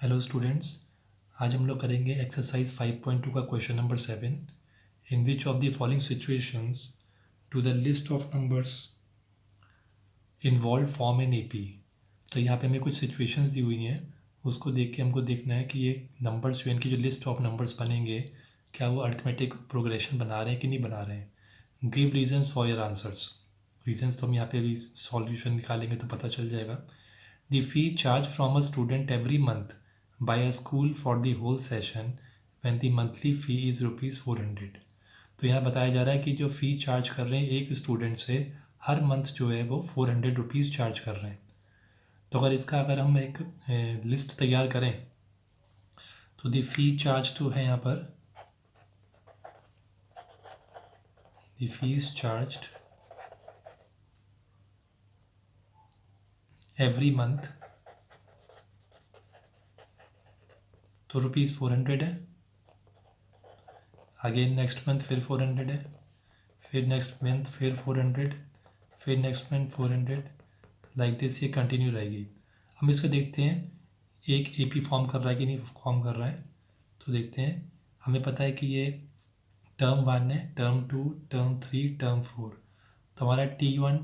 Hello students, आज हम लोग करेंगे एक्सरसाइज 5.2 का question number 7। In which of the following situations to the list of numbers involve form an AP. तो यहाँ पे हमें कुछ सिचुएशंस दी हुई हैं, उसको देख के हमको देखना है कि ये नंबर्स जो इनकी जो लिस्ट ऑफ नंबर्स बनेंगे क्या वो अरिथमेटिक प्रोग्रेशन बना रहे हैं कि नहीं बना रहे हैं। Give reasons for your answers. Reasons तो हम यहाँ पे अभी सॉल्यूशन निकालेंगे तो पता चल जाएगा। The fee charged from a student every month by a school for the whole session when the monthly fee is ₹400। तो यहाँ बताया जा रहा है कि जो फ़ी चार्ज कर रहे हैं एक स्टूडेंट से हर मंथ जो है वो ₹400 चार्ज कर रहे हैं। तो अगर हम एक लिस्ट तैयार करें तो द फ़ी चार्ज तो है यहाँ पर the fees charged every month, तो ₹400 है। अगेन नेक्स्ट मंथ फिर 400 है, फिर नेक्स्ट मंथ फिर 400, फिर नेक्स्ट मंथ 400, लाइक दिस ये कंटिन्यू रहेगी। हम इसको देखते हैं एक एपी फॉर्म कर रहा है कि नहीं फॉर्म कर रहा है। तो देखते हैं, हमें पता है कि ये टर्म 1 है, टर्म 2, टर्म 3, टर्म 4। तो हमारा T1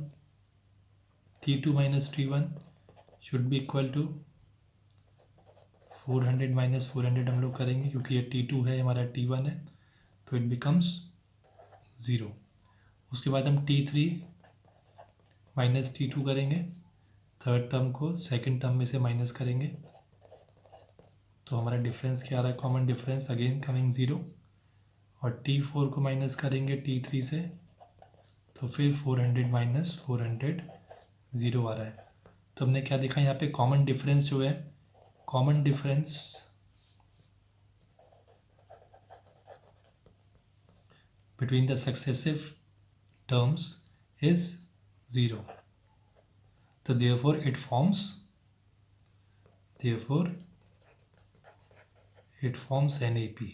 T2 minus T1 should be equal to 400 minus 400 हम लोग करेंगे क्योंकि ये T2 है, हमारा T1 है, तो इट बिकम्स 0। उसके बाद हम T3 माइनस T2 करेंगे, थर्ड टर्म को सेकंड टर्म में से माइनस करेंगे, तो हमारा डिफरेंस क्या आ रहा है, कॉमन डिफरेंस अगेन कमिंग 0। और T4 को माइनस करेंगे T3 से, तो फिर 400 माइनस 400 0 आ रहा है। तो हमने क्या देखा यहाँ पे, कॉमन डिफरेंस जो है, common difference between the successive terms is 0। तो therefore it forms an AP,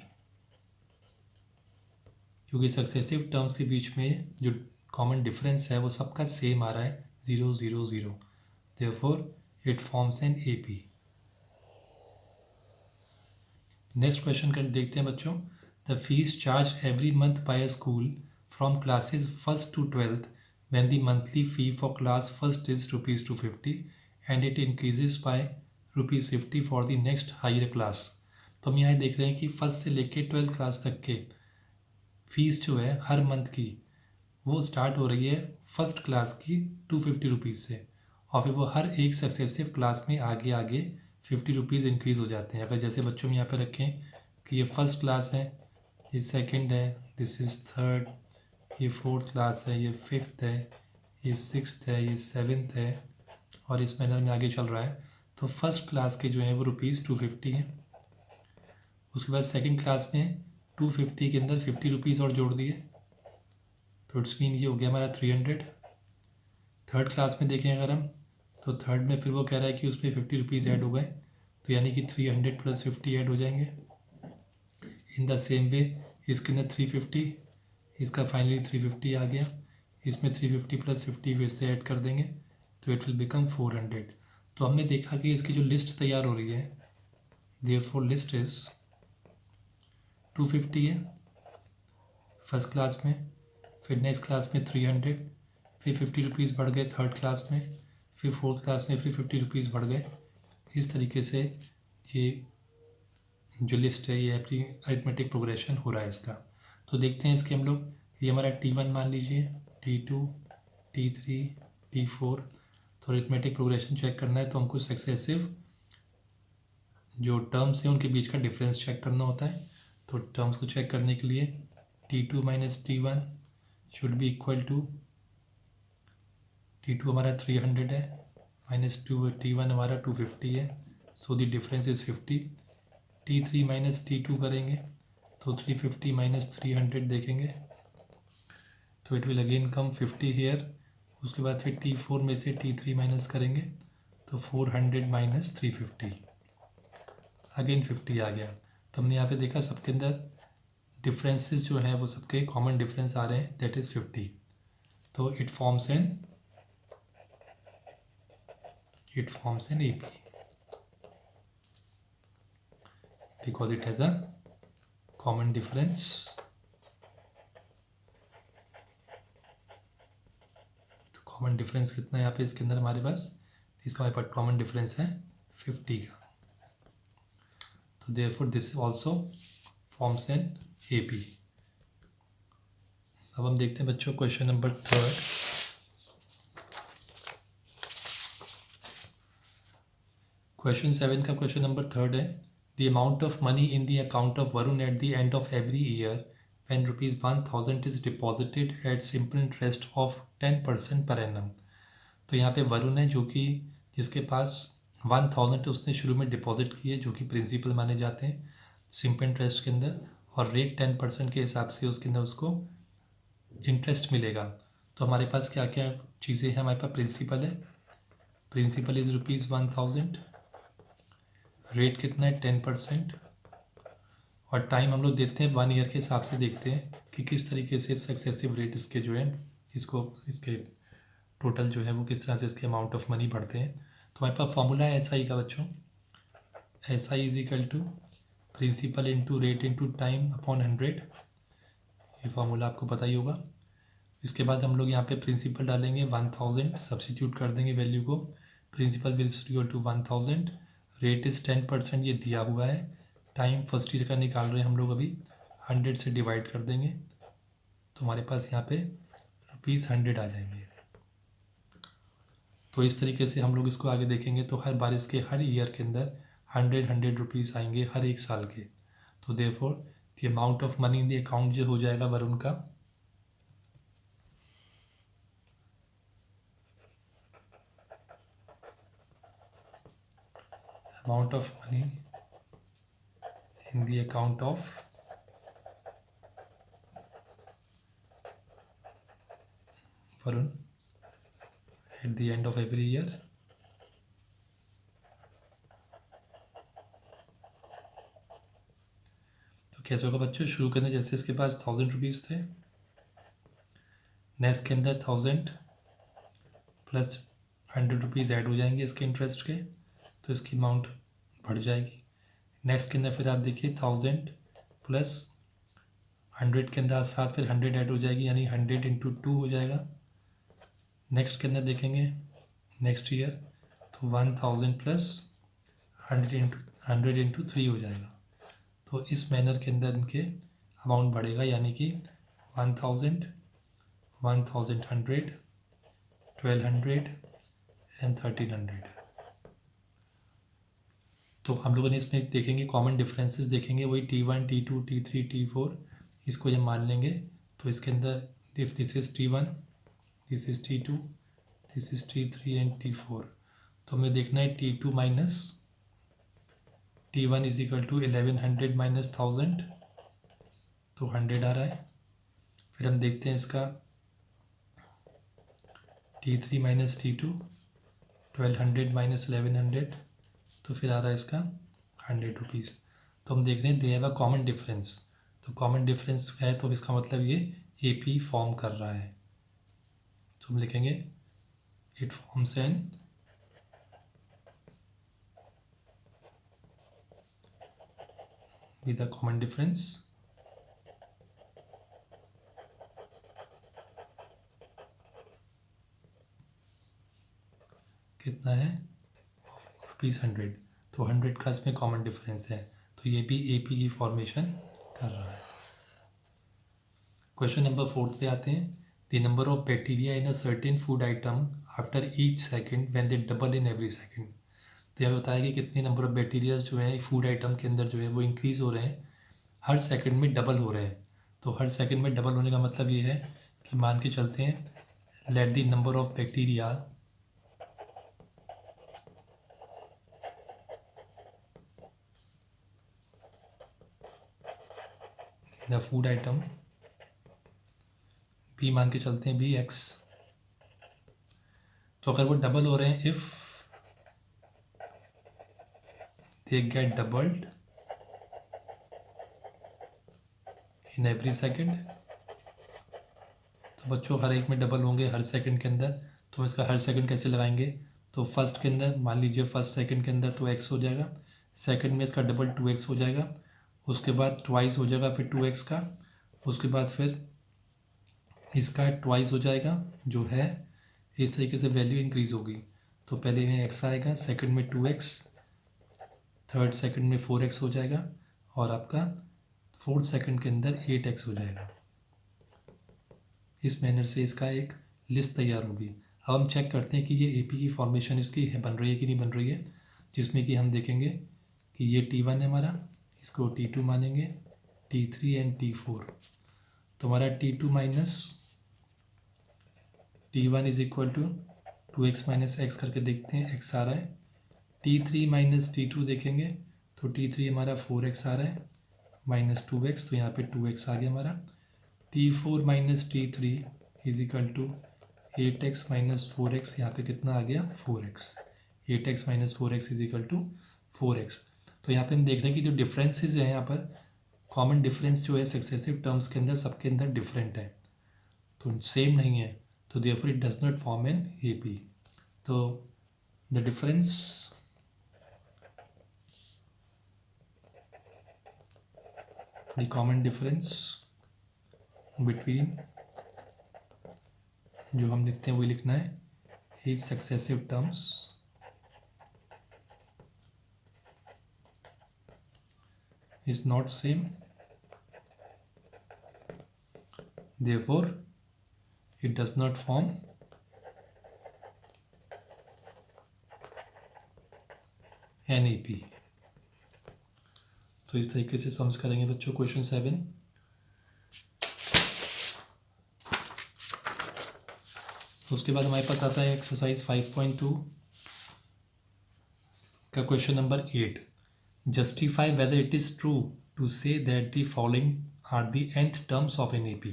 क्योंकि सक्सेसिव टर्म्स के बीच में जो कॉमन डिफरेंस है वो सबका सेम आ रहा है 0 0 0। therefore it forms an AP। Next question कर देखते हैं बच्चों। The fees charge every month by a school from classes 1st to 12th when the monthly fee for class 1st is ₹250 and it increases by ₹50 for the next higher class। तो हम यहाँ देख रहे हैं कि फर्स्ट से लेके 12th class तक के फीस जो है हर मंथ की वो स्टार्ट हो रही है फर्स्ट क्लास की ₹250 से, और फिर वो हर एक सक्सेसिव क्लास में आगे आगे ₹50 इंक्रीज़ हो जाते हैं। अगर जैसे बच्चों में यहाँ पे रखें कि ये फर्स्ट क्लास है, ये सेकंड है, दिस इज़ थर्ड, ये फोर्थ क्लास है, ये फिफ्थ है, ये सिक्स्थ है, ये सेवन्थ है, और इस मैनर में आगे चल रहा है। तो फर्स्ट क्लास के जो हैं वो ₹250 हैं। उसके बाद सेकंड क्लास में 250 के अंदर ₹50 और जोड़ दिए, तो इट्स मीन ये हो गया हमारा 300। थर्ड क्लास में देखें अगर हम, तो थर्ड में फिर वो कह रहा है कि उसमें ₹50 ऐड हो गए, तो यानी कि 300 + 50 ऐड हो जाएंगे। इन द सेम वे इसके अंदर 350, इसका फाइनली 350 आ गया, इसमें 350 + 50 फिर से ऐड कर देंगे, तो इट विल बिकम 400। तो हमने देखा कि इसकी जो लिस्ट तैयार हो रही है, देयरफॉर लिस्ट इज 250 है फर्स्ट क्लास में, फिर नेक्स्ट क्लास में 300, फिर ₹50 बढ़ गए थर्ड क्लास में, फिर फोर्थ क्लास में फिर ₹50 बढ़ गए। इस तरीके से ये जो लिस्ट है ये अपनी अरिथमेटिक प्रोग्रेशन हो रहा है इसका। तो देखते हैं इसके हम लोग, ये हमारा T1 मान लीजिए, T2, T3, T4। तो अरिथमेटिक प्रोग्रेशन चेक करना है तो हमको सक्सेसिव जो टर्म्स हैं उनके बीच का डिफरेंस चेक करना होता है। तो टर्म्स को चेक करने के लिए T2 minus T1 should be equal to, T2 हमारा 300 है, माइनस T1 हमारा 250 है, so the difference is 50। T3 minus T2 करेंगे तो 350 माइनस 300 देखेंगे, तो it will again come 50 here. उसके बाद फिर T4 में से T3 माइनस करेंगे तो 400 माइनस 350, अगेन 50 आ गया। तो हमने यहाँ पे देखा सबके अंदर डिफरेंसेस जो हैं वो सबके कॉमन डिफरेंस आ रहे हैं, दैट इज़ 50। तो it forms an AP। Because it has a common difference. तो कॉमन डिफरेंस कितना है यहाँ पे इसके अंदर हमारे पास? इसका हमारे पास कॉमन डिफरेंस है 50 का। तो therefore this also forms an AP। अब हम देखते हैं बच्चों क्वेश्चन नंबर 3। क्वेश्चन 7 का क्वेश्चन नंबर 3 है the amount of money in the account of Varun at the end of every year when ₹1000 is deposited at simple interest of 10% per annum. तो यहाँ पे वरुण है जो कि जिसके पास 1000 उसने शुरू में डिपॉजिट किए जो कि प्रिंसिपल माने जाते हैं सिंपल इंटरेस्ट के अंदर, और रेट 10% के हिसाब से उसके अंदर उसको इंटरेस्ट मिलेगा। तो हमारे पास क्या क्या चीज़ें हैं? हमारे पास प्रिंसिपल है, प्रिंसिपल इज़ ₹1000, रेट कितना है 10%, और टाइम हम लोग देते हैं 1 ईयर के हिसाब से देखते हैं कि किस तरीके से सक्सेसिव रेट इसके जो है इसको इसके टोटल जो है वो किस तरह से इसके अमाउंट ऑफ मनी बढ़ते हैं। तो हमारे पास फॉर्मूला है SI का बच्चों, SI is equal to principal into rate into time upon 100। ये फार्मूला आपको पता ही होगा। इसके बाद हम लोग यहाँ पे प्रिंसिपल डालेंगे 1000, सब्सिट्यूट कर देंगे वैल्यू को, principal will equal to 1000, rate is 10% ये दिया हुआ है, टाइम फर्स्ट ईयर का निकाल रहे हैं हम लोग अभी, 100 से डिवाइड कर देंगे तो हमारे पास यहाँ पे ₹100 आ जाएंगे। तो इस तरीके से हम लोग इसको आगे देखेंगे तो हर बार इसके हर ईयर के अंदर 100 रुपीज़ आएंगे हर एक साल के। तो therefore the amount of money in the account जो हो जाएगा वरुण का, amount of money in the account of Varun at the end of every year तो कैसे होगा बच्चों? शुरू करने जैसे इसके पास 1000 रुपीज़ थे, नेक्स्ट के अंदर 1000 प्लस 100 रुपीज़ ऐड हो जाएंगे इसके इंटरेस्ट के, तो इसकी अमाउंट बढ़ जाएगी। नेक्स्ट के अंदर फिर आप देखिए 1000 प्लस 100 के अंदर साथ फिर 100 ऐड हो जाएगी, यानी 100 इंटू 2 हो जाएगा। नेक्स्ट के अंदर देखेंगे नेक्स्ट ईयर तो 1000 प्लस 100 इंटू 3 हो जाएगा। तो इस मैनर के अंदर इनके अमाउंट बढ़ेगा, यानी कि 1000, 1100, 1200 एंड 1300। तो हम लोगों ने इसमें देखेंगे कॉमन डिफरेंसेस देखेंगे, वही T1, T2, T3, T4 इसको जब मान लेंगे तो इसके अंदर if this is T1, this is T2, this is T3 and T4, तो हमें देखना है T2 minus T1 is equal to 1100 minus 1000, तो 100 आ रहा है। फिर हम देखते हैं इसका T3 माइनस T2, 1200 माइनस 1100, तो फिर आ रहा है इसका 100 रुपीज़। तो हम देख रहे हैं they have a common difference, तो कॉमन डिफरेंस है तो इसका मतलब ये AP फॉर्म कर रहा है। तो हम लिखेंगे it forms an with a common difference कितना है ₹100, तो 100 का इसमें कॉमन डिफरेंस है, तो ये भी AP की फॉर्मेशन कर रहा है। क्वेश्चन नंबर 4 पे आते हैं the number of bacteria in a certain food item after each second when they double in every second. तो यह बताया कि कितने नंबर ऑफ बैक्टीरियाज जो है फूड आइटम के अंदर जो है वो इंक्रीज हो रहे हैं, हर सेकंड में डबल हो रहे हैं। तो हर सेकंड में डबल होने का मतलब ये है कि मान के चलते हैं let the number of bacteria in the food item be, मान के चलते हैं BX। तो अगर वो डबल हो रहे हैं if they get doubled in every second, तो बच्चों हर एक में डबल होंगे हर सेकंड के अंदर। तो इसका हर सेकंड कैसे लगाएंगे? तो फर्स्ट के अंदर मान लीजिए फर्स्ट सेकंड के अंदर तो X हो जाएगा, सेकंड में इसका डबल 2x हो जाएगा, उसके बाद ट्वाइस हो जाएगा फिर 2x का, उसके बाद फिर इसका ट्वाइस हो जाएगा जो है। इस तरीके से वैल्यू इंक्रीज़ होगी। तो पहले में x आएगा, सेकंड में 2x, थर्ड सेकंड में 4x हो जाएगा और आपका फोर्थ सेकंड के अंदर 8x हो जाएगा। इस मैनर से इसका एक लिस्ट तैयार होगी। अब हम चेक करते हैं कि ये AP की फॉर्मेशन इसकी बन रही है कि नहीं बन रही है, जिसमें कि हम देखेंगे कि ये T1 है हमारा, इसको T2 मानेंगे, T3 एंड T4। तो हमारा T2 minus T1 is equal to 2x minus x करके देखते हैं, x आ रहा है। T3 माइनस T2 देखेंगे तो T3 हमारा 4x आ रहा है माइनस 2x, तो यहाँ पे 2x आ गया हमारा। T4 minus T3 is equal to 8x minus 4x, यहाँ पे कितना आ गया 4x। 8x minus 4x is equal to 4x। तो यहाँ पे हम देख रहे हैं कि जो डिफरेंसेस हैं यहाँ पर, कॉमन डिफरेंस जो है सक्सेसिव टर्म्स के अंदर सबके अंदर डिफरेंट है, तो सेम नहीं है, तो therefore it does not form an AP। तो the difference the common difference between, जो हम लिखते हैं वही लिखना है, each successive terms is not same, therefore it does not form an AP। तो इस तरीके से सम्स करेंगे बच्चों क्वेश्चन 7। उसके बाद हमारे पास आता है एक्सरसाइज 5.2 का question number 8। Justify whether it is true to say that the following are the nth terms of an AP।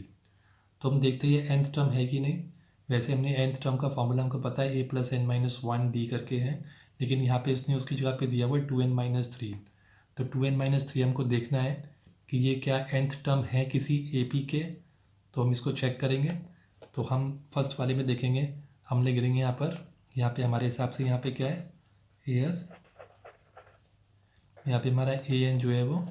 तो हम देखते हैं ये nth टर्म है कि नहीं। वैसे हमने nth टर्म का फॉर्मूला हमको पता है a + n-1d करके है, लेकिन यहाँ पे इसने उसकी जगह पे दिया हुआ है 2n-3। तो 2n-3 हमको देखना है कि ये क्या nth टर्म है किसी AP के। तो हम इसको चेक करेंगे। तो हम फर्स्ट वाले में देखेंगे, हम ले गिरेंगे यहाँ पे हमारे हिसाब से यहाँ पे क्या है एयर, यहाँ पे हमारा an जो है वो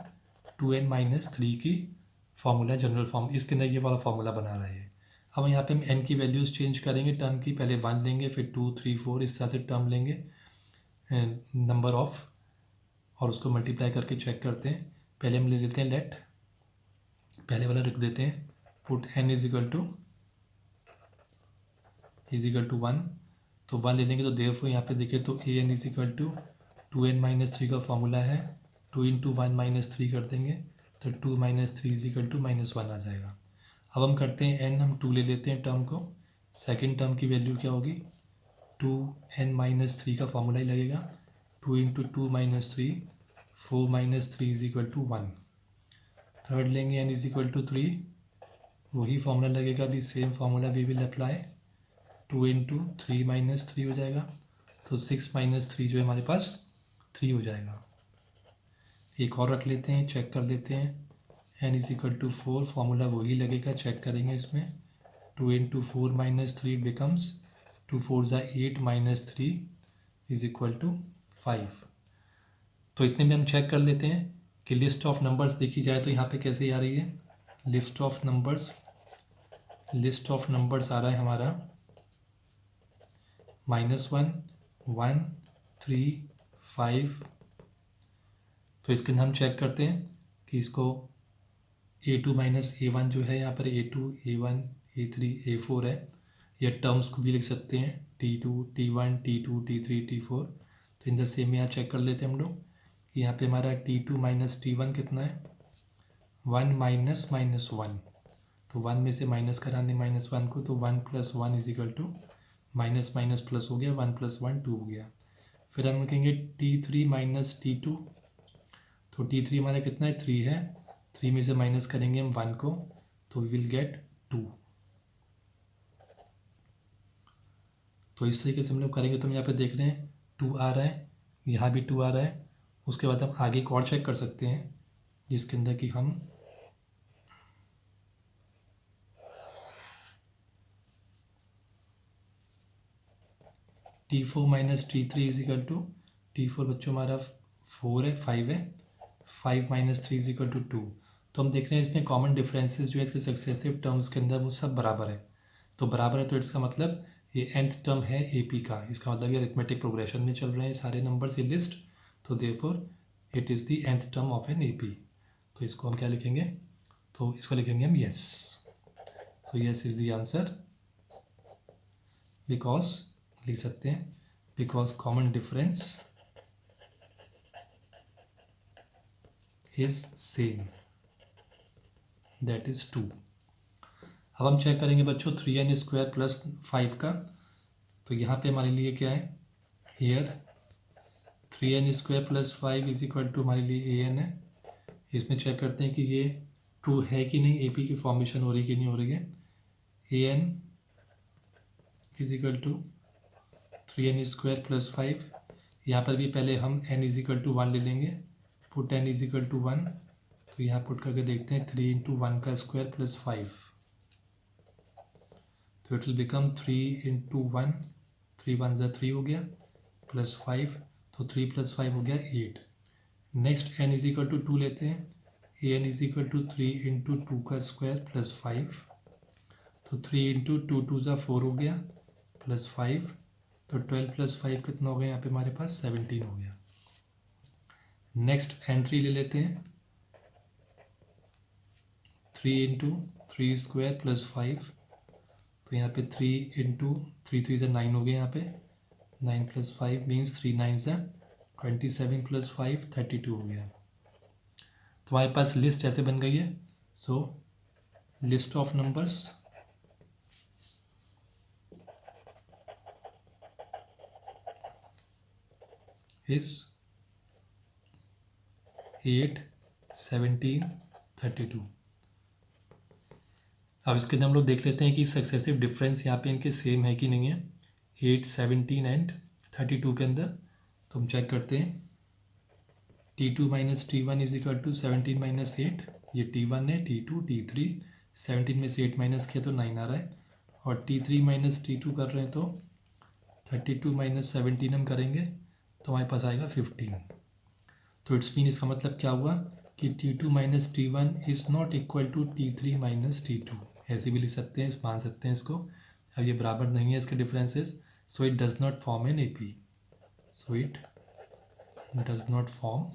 2n-3 की फार्मूला जनरल फॉर्म, इसके अंदर ये वाला फार्मूला बना रहा है। अब यहाँ पे हम n की वैल्यूज़ चेंज करेंगे टर्म की, पहले 1 लेंगे फिर 2, 3, 4 इस तरह से टर्म लेंगे नंबर ऑफ, और उसको मल्टीप्लाई करके चेक करते हैं। पहले हम ले लेते हैं लेट, पहले वाला रख देते हैं, put n is equal to 1। तो 1 ले लेंगे तो देयरफॉर यहाँ पे देखें तो an is equal to 2n-3 का फॉर्मूला है, 2 × 1-3 कर देंगे तो 2 - 3 इज इक्वल टू -1 आ जाएगा। अब हम करते हैं n, हम 2 ले लेते हैं टर्म को, सेकंड टर्म की वैल्यू क्या होगी 2n-3 का फॉर्मूला ही लगेगा, 2 × 2 - 3, 4 - 3 इज इक्वल टू 1। थर्ड लेंगे n इज इक्वल टू 3, वही फॉर्मूला लगेगा, the same formula we will apply, 2 × 3 - 3 हो जाएगा, तो 6 - 3 जो है हमारे पास 3 हो जाएगा। एक और रख लेते हैं, चेक कर लेते हैं, n is equal to 4, formula वही लगेगा, चेक करेंगे इसमें, 2 × 4 - 3 बिकम्स 2 4 8 - 3 इज इक्वल टू 5। तो इतने में हम चेक कर लेते हैं कि लिस्ट ऑफ नंबर्स देखी जाए तो यहाँ पे कैसे आ रही है, लिस्ट ऑफ नंबर्स आ रहा है हमारा -1, 1, 3, 5। तो इसके अंदर हम चेक करते हैं कि इसको A2 - A1 जो है यहाँ पर A2, A1, A3, A4 है, या टर्म्स को भी लिख सकते हैं T2, T1, T2, T3, T4। तो इन द सेम यहाँ चेक कर लेते हैं हम लोग कि यहाँ पे हमारा T2 - T1 कितना है 1 - -1। तो 1 में से माइनस करा दें -1 को, तो 1 + 1 is equal to minus plus हो गया, 1 + 1 2 हो गया। फिर हम लिखेंगे T3 - T2, तो T3 हमारा कितना है 3 है, 3 में से माइनस करेंगे हम 1 को, तो वी विल गेट 2। तो इस तरीके से हम लोग करेंगे। तो हम यहाँ पे देख रहे हैं 2 आ रहा है, यहाँ भी 2 आ रहा है। उसके बाद हम आगे एक और चेक कर सकते हैं जिसके अंदर कि हम T4 - T3 is equal to, T4 बच्चों हमारा 4 है, 5 है, 5 माइनस 3 इज इक्वल टू 2। तो हम देख रहे हैं इसमें कॉमन डिफरेंसेस जो है इसके सक्सेसिव टर्म्स के अंदर वो सब बराबर है। तो बराबर है तो इसका मतलब ये nth टर्म है ए पी का, इसका मतलब ये अरिथमेटिक प्रोग्रेशन में चल रहे हैं सारे नंबर्स ये लिस्ट। तो therefore it is the nth term of an A P. तो इसको हम क्या लिखेंगे, तो इसको लिखेंगे हम yes. So yes is the answer, because लिख सकते हैं because common difference is same, that is 2। अब हम चेक करेंगे बच्चों 3n² प्लस 5 का। तो यहाँ पे हमारे लिए क्या है, here 3n² plus 5 is equal to हमारे लिए an है। इसमें चेक करते हैं कि ये ट्रू है कि नहीं, ए पी की फॉर्मेशन हो रही कि नहीं हो रही है। an is equal to 3n² plus 5। यहाँ पर भी पहले हम n इज इक्वल टू 1 ले लेंगे, put n is equal to 1। तो यहाँ पुट करके देखते हैं 3 इंटू 1 का स्क्वायर प्लस 5, तो इट विल बिकम 3 इंटू 1, 3 1 ज़ा 3 हो गया, प्लस 5, तो 3 प्लस 5 हो गया 8। Next n is equal to 2 लेते हैं, an is equal to 3 into 2 का स्क्वायर प्लस 5, तो 3 इंटू 2 2 ज़ा 4 हो गया, प्लस 5, तो 12 प्लस 5 कितना हो गया यहाँ पे हमारे पास 17 हो गया। नेक्स्ट n3 ले लेते हैं, 3 इंटू 3 स्क्वायर प्लस 5, तो यहाँ पे 3 इंटू 3 3 ज़ा 9 हो गया, यहाँ पे 9 प्लस 5 मीन्स 3 9 ज़ा 27 प्लस 5 32 हो गया। तो हमारे पास लिस्ट ऐसे बन गई है। सो लिस्ट ऑफ नंबर्स इज 8 17 32। अब इसके अंदर हम लोग देख लेते हैं कि सक्सेसिव डिफरेंस यहाँ पे इनके सेम है कि नहीं है, 8 17 एंड 32 के अंदर। तो हम चेक करते हैं, T2 minus T1 is equal to 17 minus 8, ये T1 है, T2 T3, 17 में से 8 माइनस किया तो 9 आ रहा है, और T3 माइनस T2 कर रहे हैं तो 32 माइनस 17 हम करेंगे तो हमारे पास आएगा 15। तो इट्स मीन इसका मतलब क्या हुआ कि T2 minus T1 is not equal to T3 minus T2, ऐसे भी लिख सकते हैं, मान सकते हैं इसको। अब ये बराबर नहीं है इसके differences, so it does not form an AP, so it does not form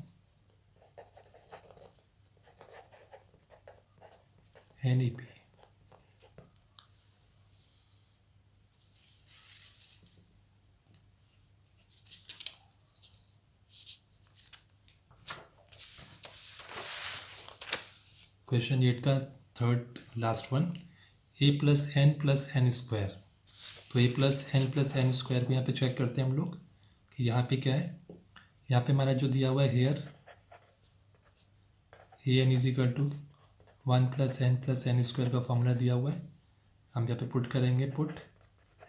an AP। Question 8 का third last one, a plus n square. तो a प्लस n स्क्वायर को यहाँ पे चेक करते हैं हम लोग कि यहाँ पे क्या है। यहाँ पे हमारा जो दिया हुआ है here an is equal to 1 plus n square का फॉर्मूला दिया हुआ है, हम यहाँ पे पुट करेंगे, put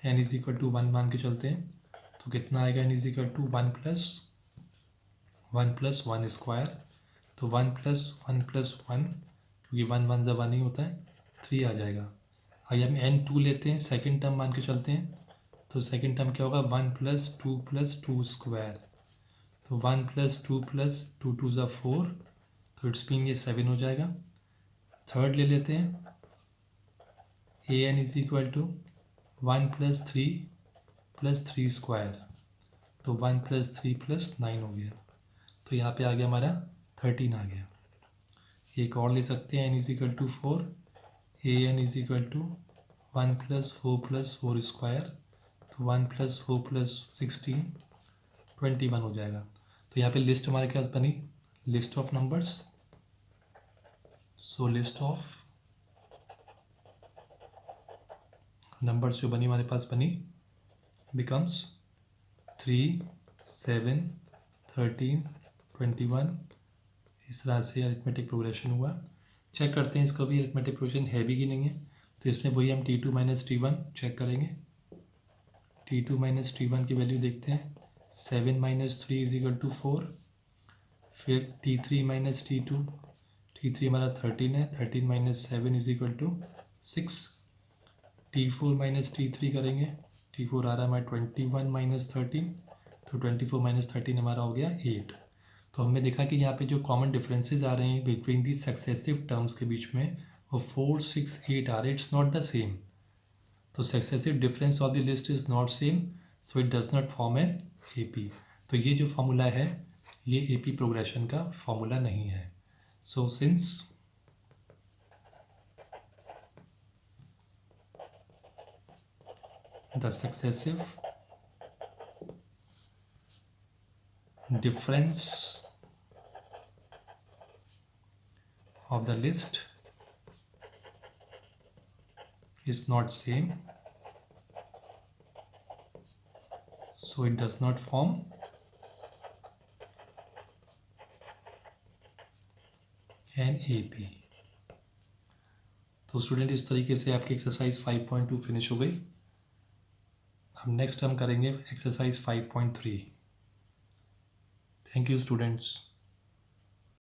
n is equal to 1 मान के चलते हैं, तो कितना आएगा, n is equal to 1 plus 1 square, तो 1 प्लस 1 क्योंकि 1 1 ज़ा 1 ही होता है, 3 आ जाएगा। आइए हम n2 लेते हैं, सेकंड टर्म मान के चलते हैं, तो सेकंड टर्म क्या होगा, 1 प्लस 2 स्क्वायर, तो 1 प्लस 2 2 ज़ा 4, तो इट्स मीन ये 7 हो जाएगा। थर्ड ले लेते हैं, an is equal to 1 plus 3 square, तो 1 प्लस 3 प्लस 9 हो गया, तो यहाँ पे आ गया हमारा 13 आ गया। एक और ले सकते हैं, n is equal to 4, an is equal to 1 plus 4 square, तो 1 प्लस 4 प्लस 16 21 हो जाएगा। तो यहाँ पे लिस्ट हमारे पास बनी, list of numbers, so list of numbers जो बनी हमारे पास बनी बिकम्स 3 7 13 21। इस तरह से अरिथमेटिक प्रोग्रेशन हुआ। चेक करते हैं इसको भी अरिथमेटिक प्रोग्रेशन है भी कि नहीं है। तो इसमें वही हम T2 माइनस T1 चेक करेंगे, T2 माइनस T1 की वैल्यू देखते हैं, 7 माइनस 3 इज इक्वल टू 4, फिर T3 माइनस T2, T3 हमारा 13 है, 13 minus 7 is equal to 6, T4 minus T3 करेंगे, T4 आ रहा है हमारा 21 माइनस 13, तो 24 माइनस 13 हमारा हो गया 8। तो हमने देखा कि यहाँ पे जो कॉमन डिफरेंसेस आ रहे हैं बिटवीन दी सक्सेसिव टर्म्स के बीच में वो 4, 6, 8 आ रहे, इट्स नॉट द सेम. तो successive difference of the list is not same, so it does not form an AP. तो ये जो फॉर्मूला है ये AP प्रोग्रेशन का फॉर्मूला नहीं है. So since the successive difference of the list is not same, so it does not form an AP. तो student इस तरीके से आपकी एक्सरसाइज 5.2 फिनिश हो गई. अब नेक्स्ट हम करेंगे एक्सरसाइज 5.3. Thank you students.